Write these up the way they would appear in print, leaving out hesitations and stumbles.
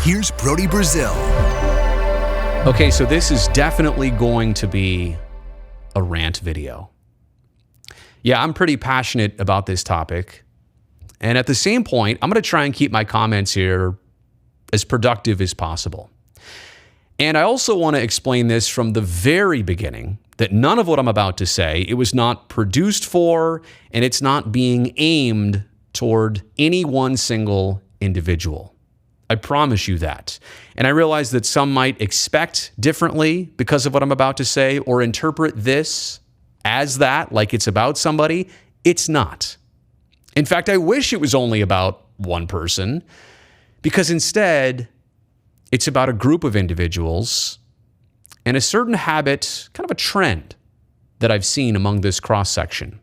Here's Brody Brazil. Okay, so this is definitely going to be a rant video. Yeah, I'm pretty passionate about this topic. And at the same point, I'm going to try and keep my comments here as productive as possible. And I also want to explain this from the very beginning, that none of what I'm about to say, it was not produced for, and it's not being aimed toward any one single individual. I promise you that. And I realize that some might expect differently because of what I'm about to say, or interpret this as that, like it's about somebody. It's not. In fact, I wish it was only about one person, because instead, it's about a group of individuals and a certain habit, kind of a trend that I've seen among this cross-section.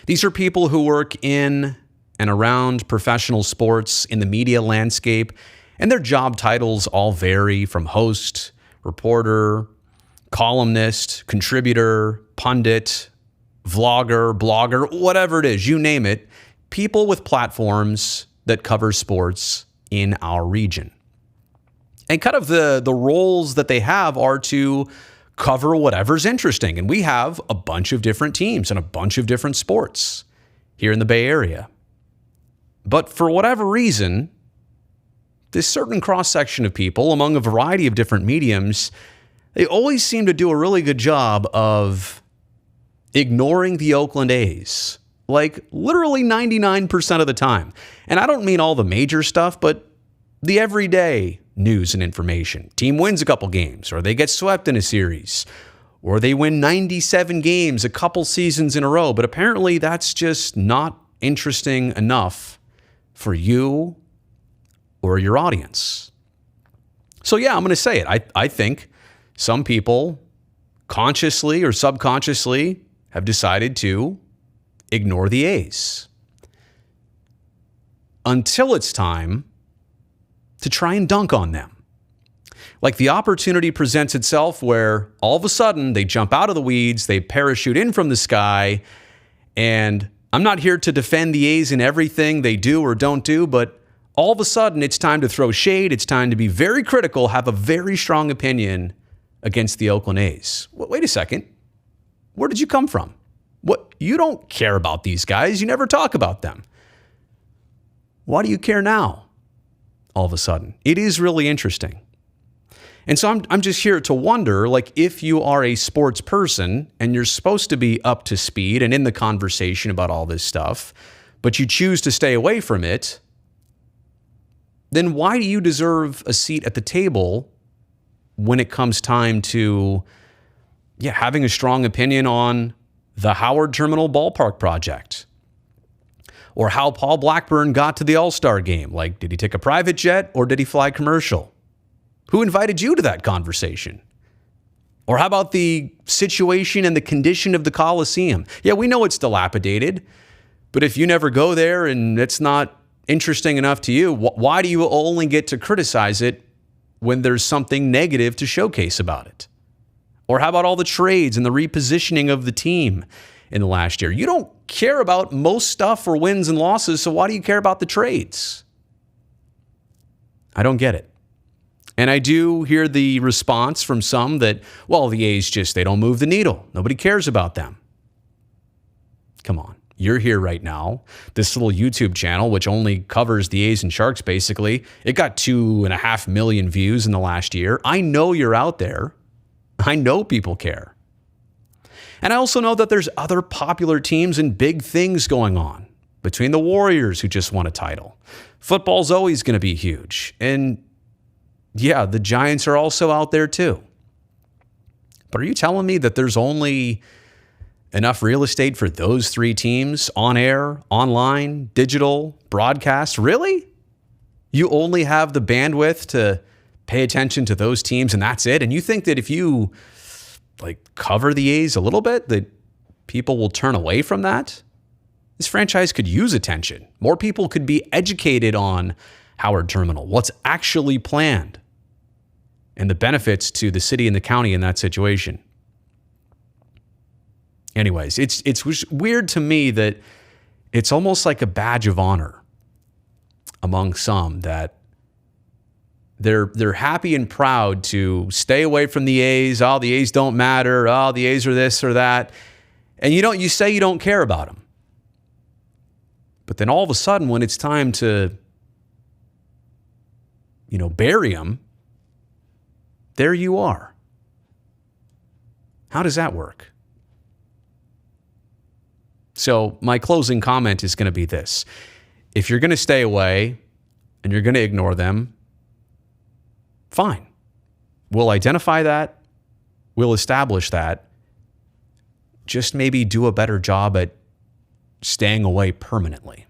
These are people who work in and around professional sports in the media landscape, and their job titles all vary from host, reporter, columnist, contributor, pundit, vlogger, blogger, whatever it is, you name it, people with platforms that cover sports in our region. And kind of the roles that they have are to cover whatever's interesting. And we have a bunch of different teams and a bunch of different sports here in the Bay Area. But for whatever reason, this certain cross-section of people among a variety of different mediums, they always seem to do a really good job of ignoring the Oakland A's, like literally 99% of the time. And I don't mean all the major stuff, but the everyday news and information. Team wins a couple games, or they get swept in a series, or they win 97 games a couple seasons in a row. But apparently that's just not interesting enough for you or your audience. So yeah, I'm going to say it. I think some people consciously or subconsciously have decided to ignore the A's until it's time to try and dunk on them. Like the opportunity presents itself where all of a sudden they jump out of the weeds, they parachute in from the sky, and I'm not here to defend the A's in everything they do or don't do, but all of a sudden it's time to throw shade, it's time to be very critical, have a very strong opinion against the Oakland A's. Wait a second. Where did you come from? What? You don't care about these guys. You never talk about them. Why do you care now? All of a sudden. It is really interesting. And so I'm just here to wonder, like, if you are a sports person and you're supposed to be up to speed and in the conversation about all this stuff, but you choose to stay away from it, then why do you deserve a seat at the table when it comes time to having a strong opinion on the Howard Terminal Ballpark project? Or how Paul Blackburn got to the All-Star game. Like, did he take a private jet or did he fly commercial? Who invited you to that conversation? Or how about the situation and the condition of the Coliseum? Yeah, we know it's dilapidated, but if you never go there and it's not interesting enough to you, why do you only get to criticize it when there's something negative to showcase about it? Or how about all the trades and the repositioning of the team in the last year? You don't care about most stuff for wins and losses, so why do you care about the trades? I don't get it. And I do hear the response from some that, well, the A's they don't move the needle. Nobody cares about them. Come on. You're here right now. This little YouTube channel, which only covers the A's and Sharks, basically, it got 2.5 million views in the last year. I know you're out there. I know people care. And I also know that there's other popular teams and big things going on. Between the Warriors, who just won a title. Football's always going to be huge. And yeah, the Giants are also out there too. But are you telling me that there's only enough real estate for those three teams on air, online, digital, broadcast? Really? You only have the bandwidth to pay attention to those teams and that's it? And you think that if you cover the A's a little bit, that people will turn away from that? This franchise could use attention. More people could be educated on Howard Terminal, what's actually planned, and the benefits to the city and the county in that situation. Anyways, it's weird to me that it's almost like a badge of honor among some that They're happy and proud to stay away from the A's. Oh, the A's don't matter. Oh, the A's are this or that. And you say you don't care about them. But then all of a sudden, when it's time to, bury them, there you are. How does that work? So my closing comment is going to be this. If you're going to stay away and you're going to ignore them, fine. We'll identify that. We'll establish that. Just maybe do a better job at staying away permanently.